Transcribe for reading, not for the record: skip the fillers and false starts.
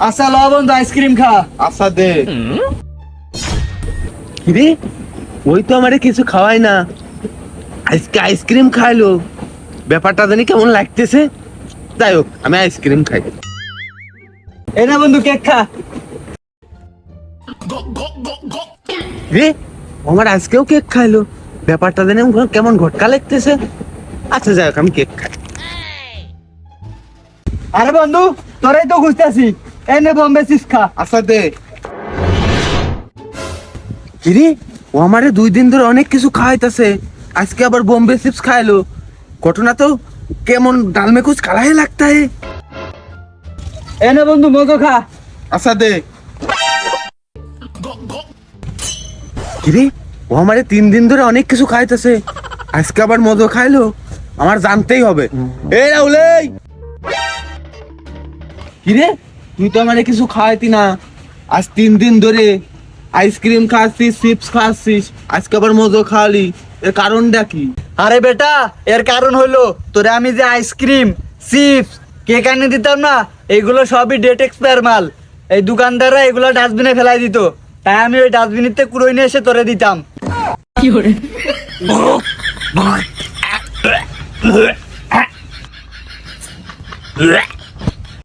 আচ্ছা ল বন্ধু আইসক্রিম খা। আচ্ছা দে। কিরে ওই তো আমারে কিছু খাওয়াই না, আজকে আইসক্রিম খাইলো, ব্যাপারটা জানি কেমন লাগতেছে। যাই হোক আমি আইসক্রিম খাই। এই না বন্ধু কেক খা। রে ও আমার আজকেও কেক খাইলো, ব্যাপারটা জানি কেমন ঘটকা লাগতেছে। আচ্ছা যাই হোক আমি কেক খাই। আরে বন্ধু তোরাই তো খুঁজতেছি, এনে বম্বে চিপস খা। আচ্ছা দে। কিরে ও আমারে 2 দিন ধরে অনেক কিছু খাওয়াইতেছে, আজকে আবার বোম্বে চিপস খাইলো। ঘটনা তো কেমন ডাল মে কুছ কালা হে লাগতা হে। এনে বন্ধু মজো খা। আচ্ছা দে। কিরে ও আমারে 3 দিন ধরে অনেক কিছু খাইতেছে, আজকে আবার মজো খাইলো, আমার জানতেই হবে। এই রাহুল এই, কিরে তুই তো আমারে কিছু খাওয়াইতি না, আজ 3 দিন ধরে আইসক্রিম খাচ্ছিস, চিপস খাচ্ছিস, আজকে আবার মজো খাওয়ালি, এর কারণটা কি? আরে বেটা এর কারণ হলো তোরে আমি যে আইসক্রিম চিপস কেক এনে দিতাম না, এগুলো সবই ডেট এক্সপায়ার মাল। এই দোকানদাররা এগুলো ডাস্টবিনে ফেলাই দিত, তাই আমি ওই ডাস্টবিনিতে কুড়োই নিয়ে এসে তোরে দিতাম।